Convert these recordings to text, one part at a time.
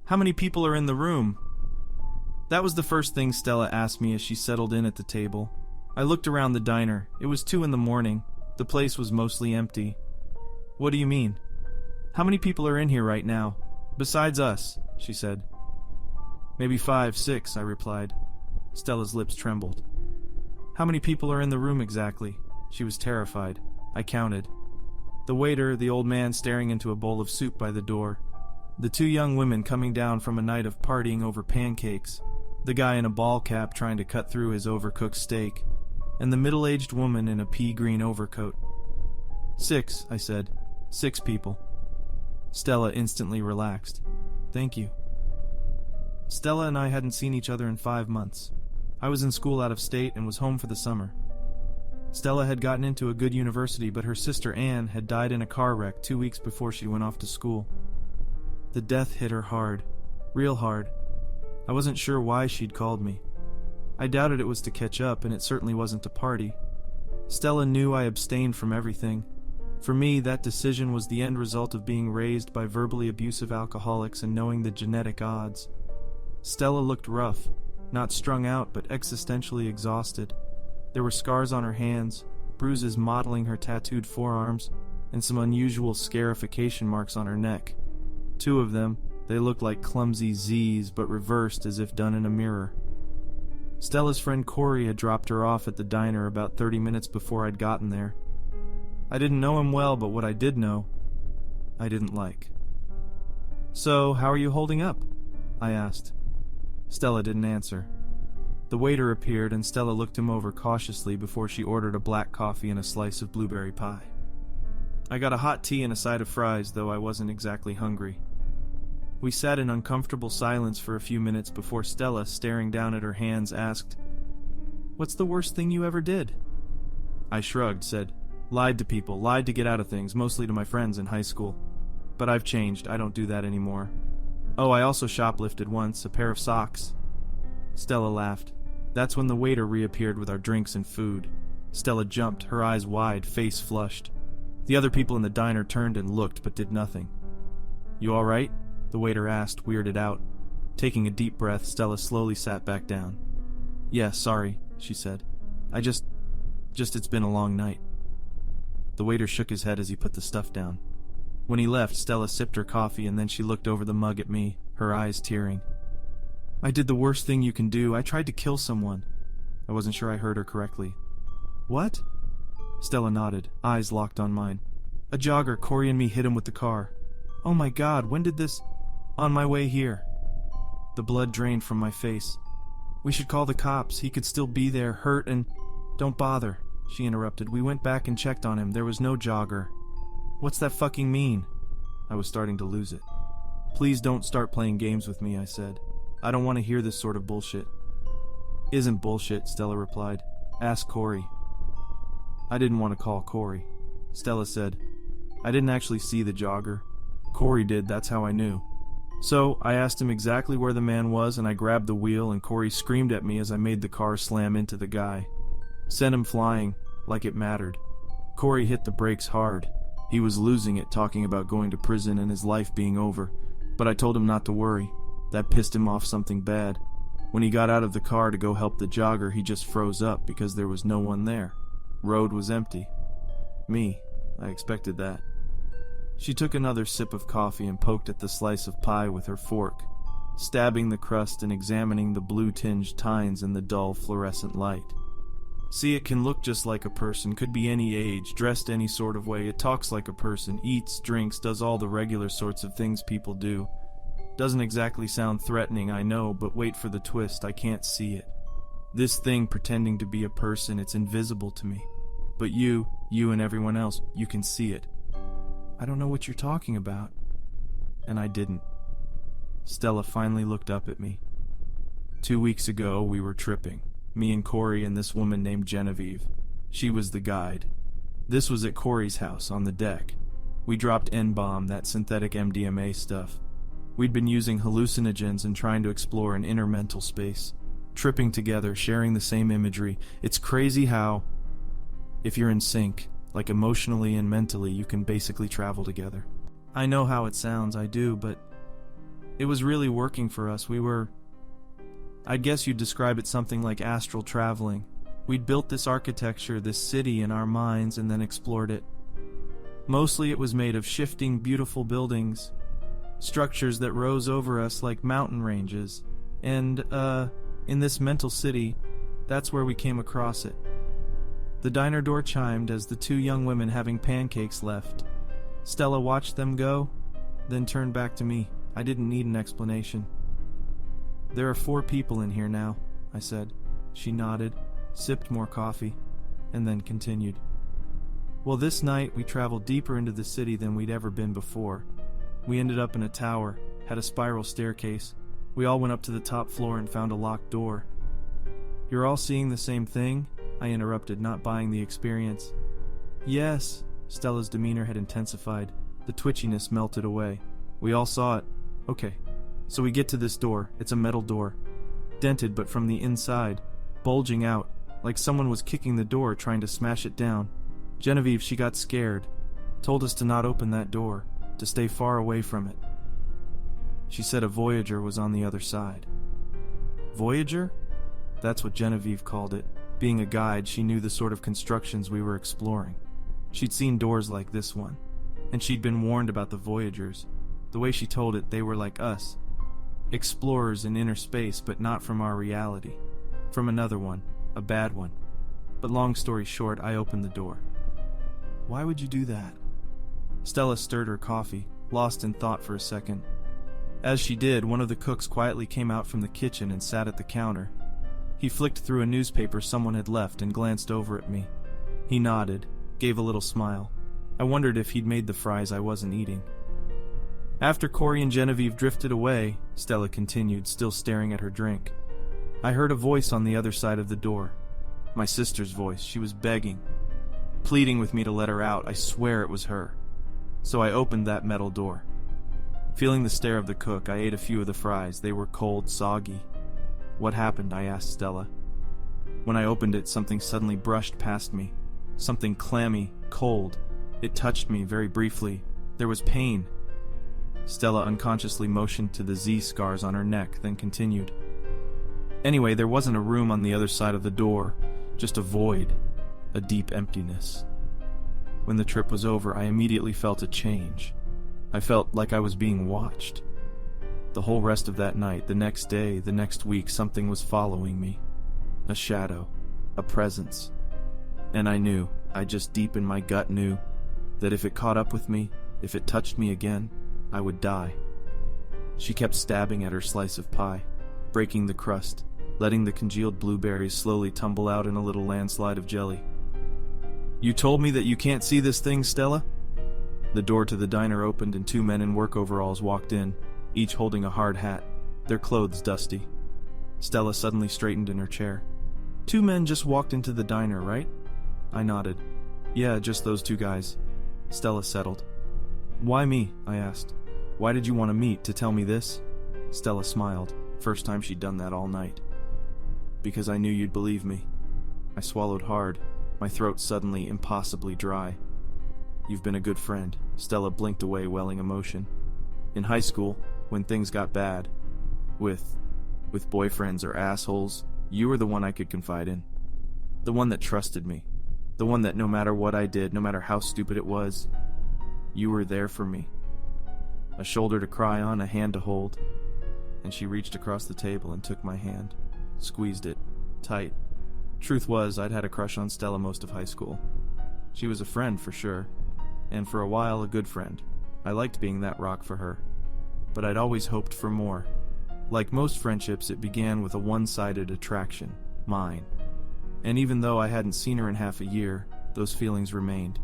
How many people are in the room? That was the first thing Stella asked me as she settled in at the table. I looked around the diner. It was 2 a.m. The place was mostly empty. What do you mean? How many people are in here right now? Besides us, she said. Maybe 5, 6, I replied. Stella's lips trembled. How many people are in the room exactly? She was terrified. I counted. The waiter, the old man staring into a bowl of soup by the door, the 2 young women coming down from a night of partying over pancakes, the guy in a ball cap trying to cut through his overcooked steak, and the middle-aged woman in a pea-green overcoat. 6, I said. 6 people. Stella instantly relaxed. Thank you. Stella and I hadn't seen each other in 5 months. I was in school out of state and was home for the summer. Stella had gotten into a good university, but her sister Anne had died in a car wreck 2 weeks before she went off to school. The death hit her hard. Real hard. I wasn't sure why she'd called me. I doubted it was to catch up, and it certainly wasn't to party. Stella knew I abstained from everything. For me, that decision was the end result of being raised by verbally abusive alcoholics and knowing the genetic odds. Stella looked rough, not strung out, but existentially exhausted. There were scars on her hands, bruises mottling her tattooed forearms, and some unusual scarification marks on her neck. 2 of them, they looked like clumsy Z's, but reversed as if done in a mirror. Stella's friend Corey had dropped her off at the diner about 30 minutes before I'd gotten there. I didn't know him well, but what I did know, I didn't like. So, how are you holding up? I asked. Stella didn't answer. The waiter appeared and Stella looked him over cautiously before she ordered a black coffee and a slice of blueberry pie. I got a hot tea and a side of fries, though I wasn't exactly hungry. We sat in uncomfortable silence for a few minutes before Stella, staring down at her hands, asked, "What's the worst thing you ever did?" I shrugged, said, "Lied to people, lied to get out of things, mostly to my friends in high school. But I've changed, I don't do that anymore. Oh, I also shoplifted once, a pair of socks." Stella laughed. That's when the waiter reappeared with our drinks and food. Stella jumped, her eyes wide, face flushed. The other people in the diner turned and looked, but did nothing. "You all right?" the waiter asked, weirded out. Taking a deep breath, Stella slowly sat back down. "Yeah, sorry," she said. Just it's been a long night." The waiter shook his head as he put the stuff down. When he left, Stella sipped her coffee and then she looked over the mug at me, her eyes tearing. "I did the worst thing you can do. I tried to kill someone." I wasn't sure I heard her correctly. "What?" Stella nodded, eyes locked on mine. "A jogger, Corey and me hit him with the car." "Oh my God, when did this—" "On my way here." The blood drained from my face. "We should call the cops. He could still be there, hurt and—" "Don't bother," she interrupted. "We went back and checked on him. There was no jogger." "What's that fucking mean?" I was starting to lose it. "Please don't start playing games with me," I said. "I don't want to hear this sort of bullshit." "Isn't bullshit," Stella replied. "Ask Corey." I didn't want to call Corey. Stella said, "I didn't actually see the jogger. Corey did, that's how I knew." So I asked him exactly where the man was, and I grabbed the wheel, and Corey screamed at me as I made the car slam into the guy. Sent him flying, like it mattered. Corey hit the brakes hard. He was losing it, talking about going to prison and his life being over, but I told him not to worry. That pissed him off something bad. When he got out of the car to go help the jogger, he just froze up because there was no one there. Road was empty. Me. I expected that. She took another sip of coffee and poked at the slice of pie with her fork, stabbing the crust and examining the blue-tinged tines in the dull fluorescent light. "See, it can look just like a person, could be any age, dressed any sort of way, it talks like a person, eats, drinks, does all the regular sorts of things people do. Doesn't exactly sound threatening, I know, but wait for the twist, I can't see it. This thing pretending to be a person, it's invisible to me. But you and everyone else, you can see it." "I don't know what you're talking about." And I didn't. Stella finally looked up at me. 2 weeks ago, we were tripping. Me and Corey and this woman named Genevieve. She was the guide. This was at Corey's house, on the deck. We dropped N-bomb, that synthetic MDMA stuff. We'd been using hallucinogens and trying to explore an inner mental space. Tripping together, sharing the same imagery. It's crazy how, if you're in sync, like emotionally and mentally, you can basically travel together. I know how it sounds, I do, but It was really working for us. I'd guess you'd describe it something like astral traveling. We'd built this architecture, this city in our minds, and then explored it. Mostly it was made of shifting, beautiful buildings, structures that rose over us like mountain ranges. And, in this mental city, that's where we came across it. The diner door chimed as the two young women having pancakes left. Stella watched them go, then turned back to me. I didn't need an explanation. "There are 4 people in here now," I said. She nodded, sipped more coffee, and then continued. "Well, this night we traveled deeper into the city than we'd ever been before. We ended up in a tower, had a spiral staircase. We all went up to the top floor and found a locked door." "You're all seeing the same thing?" I interrupted, not buying the experience. "Yes." Stella's demeanor had intensified. The twitchiness melted away. "We all saw it." "Okay. So we get to this door. It's a metal door. Dented, but from the inside. Bulging out, like someone was kicking the door, trying to smash it down. Genevieve, she got scared. Told us to not open that door, to stay far away from it. She said a voyager was on the other side." "Voyager?" That's what Genevieve called it. Being a guide, she knew the sort of constructions we were exploring. She'd seen doors like this one, and she'd been warned about the voyagers. The way she told it, they were like us. Explorers in inner space, but not from our reality. From another one, a bad one. But long story short, I opened the door. "Why would you do that?" Stella stirred her coffee, lost in thought for a second. As she did, one of the cooks quietly came out from the kitchen and sat at the counter. He flicked through a newspaper someone had left and glanced over at me. He nodded, gave a little smile. I wondered if he'd made the fries I wasn't eating. "After Corey and Genevieve drifted away," Stella continued, still staring at her drink, "I heard a voice on the other side of the door. My sister's voice. She was begging, pleading with me to let her out. I swear it was her. So I opened that metal door. Feeling the stare of the cook, I ate a few of the fries. They were cold, soggy. What happened? I asked Stella. When I opened it, something suddenly brushed past me. Something clammy, cold. It touched me very briefly. There was pain." Stella unconsciously motioned to the Z scars on her neck, then continued. "Anyway, there wasn't a room on the other side of the door, just a void, a deep emptiness. When the trip was over, I immediately felt a change. I felt like I was being watched. The whole rest of that night, the next day, the next week, something was following me. A shadow, a presence. And I knew, I just deep in my gut knew, that if it caught up with me, if it touched me again, I would die." She kept stabbing at her slice of pie, breaking the crust, letting the congealed blueberries slowly tumble out in a little landslide of jelly. "You told me that you can't see this thing, Stella?" The door to the diner opened and 2 men in work overalls walked in, each holding a hard hat, their clothes dusty. Stella suddenly straightened in her chair. "2 men just walked into the diner, right?" I nodded. "Yeah, just those 2 guys." Stella settled. "Why me?" I asked. "Why did you want to meet, to tell me this?" Stella smiled, first time she'd done that all night. "Because I knew you'd believe me." I swallowed hard, my throat suddenly impossibly dry. "You've been a good friend." Stella blinked away, welling emotion. "In high school, when things got bad, with boyfriends or assholes, you were the one I could confide in. The one that trusted me. The one that no matter what I did, no matter how stupid it was, you were there for me. A shoulder to cry on, a hand to hold." And she reached across the table and took my hand, squeezed it, tight. Truth was, I'd had a crush on Stella most of high school. She was a friend for sure, and for a while a good friend. I liked being that rock for her. But I'd always hoped for more. Like most friendships, it began with a one-sided attraction, mine. And even though I hadn't seen her in half a year, those feelings remained.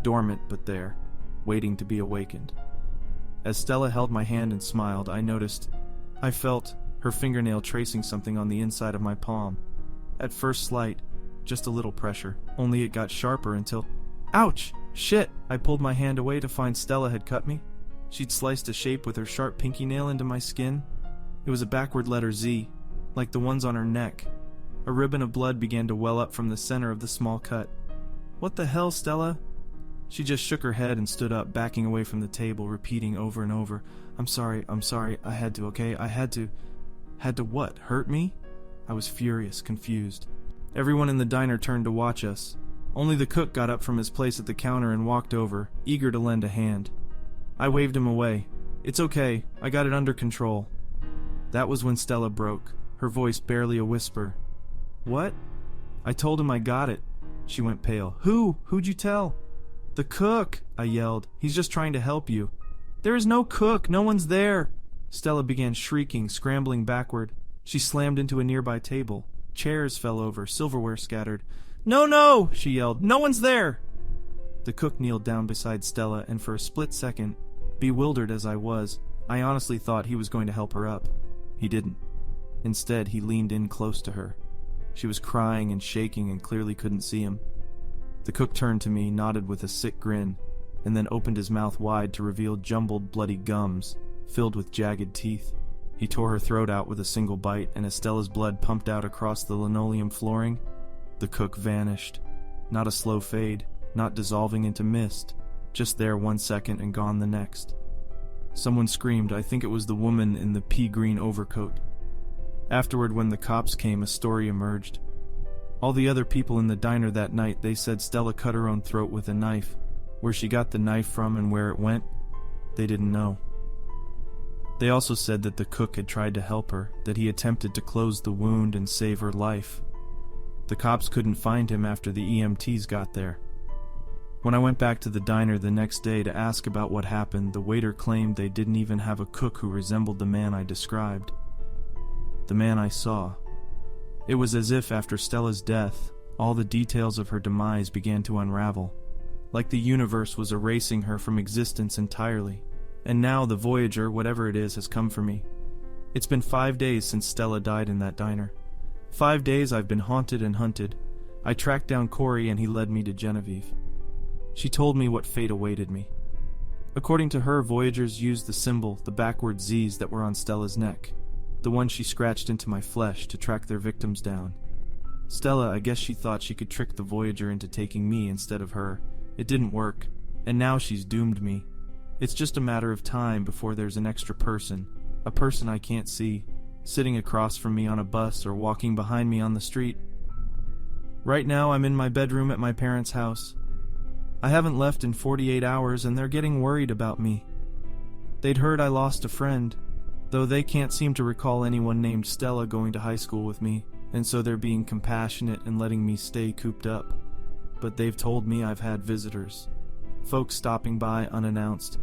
Dormant, but there, waiting to be awakened. As Stella held my hand and smiled, I felt her fingernail tracing something on the inside of my palm. At first slight, just a little pressure, only it got sharper until... Ouch! Shit! I pulled my hand away to find Stella had cut me. She'd sliced a shape with her sharp pinky nail into my skin. It was a backward letter Z, like the ones on her neck. A ribbon of blood began to well up from the center of the small cut. "What the hell, Stella?" She just shook her head and stood up, backing away from the table, repeating over and over, I'm sorry, I had to, okay? I had to. Had to what? Hurt me? I was furious, confused. Everyone in the diner turned to watch us. Only the cook got up from his place at the counter and walked over, eager to lend a hand. I waved him away. It's okay, I got it under control. That was when Stella broke, her voice barely a whisper. What? I told him I got it. She went pale. Who'd you tell? The cook, I yelled. He's just trying to help you. There is no cook, no one's there. Stella began shrieking, scrambling backward. She slammed into a nearby table. Chairs fell over, silverware scattered. No, she yelled. No one's there. The cook kneeled down beside Stella, and for a split second, bewildered as I was, I honestly thought he was going to help her up. He didn't. Instead, he leaned in close to her. She was crying and shaking and clearly couldn't see him. The cook turned to me, nodded with a sick grin, and then opened his mouth wide to reveal jumbled, bloody gums, filled with jagged teeth. He tore her throat out with a single bite, and as Stella's blood pumped out across the linoleum flooring, the cook vanished. Not a slow fade, not dissolving into mist, just there 1 second and gone the next. Someone screamed. I think it was the woman in the pea-green overcoat. Afterward, when the cops came, a story emerged. All the other people in the diner that night, they said Stella cut her own throat with a knife. Where she got the knife from and where it went, they didn't know. They also said that the cook had tried to help her, that he attempted to close the wound and save her life. The cops couldn't find him after the EMTs got there. When I went back to the diner the next day to ask about what happened, the waiter claimed they didn't even have a cook who resembled the man I described. The man I saw. It was as if after Stella's death, all the details of her demise began to unravel, like the universe was erasing her from existence entirely. And now the Voyager, whatever it is, has come for me. It's been 5 days since Stella died in that diner. 5 days I've been haunted and hunted. I tracked down Corey and he led me to Genevieve. She told me what fate awaited me. According to her, Voyagers used the symbol, the backward Z's that were on Stella's neck, the one she scratched into my flesh to track their victims down. Stella, I guess she thought she could trick the Voyager into taking me instead of her. It didn't work, and now she's doomed me. It's just a matter of time before there's an extra person, a person I can't see, sitting across from me on a bus or walking behind me on the street. Right now I'm in my bedroom at my parents' house. I haven't left in 48 hours and they're getting worried about me. They'd heard I lost a friend, though they can't seem to recall anyone named Stella going to high school with me, and so they're being compassionate and letting me stay cooped up. But they've told me I've had visitors. Folks stopping by unannounced.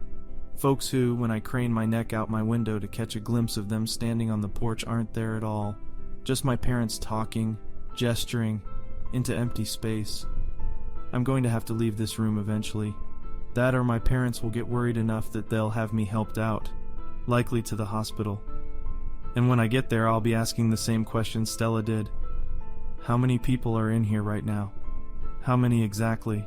Folks who, when I crane my neck out my window to catch a glimpse of them standing on the porch, aren't there at all. Just my parents talking, gesturing, into empty space. I'm going to have to leave this room eventually. That or my parents will get worried enough that they'll have me helped out, likely to the hospital. And when I get there, I'll be asking the same question Stella did. How many people are in here right now? How many exactly?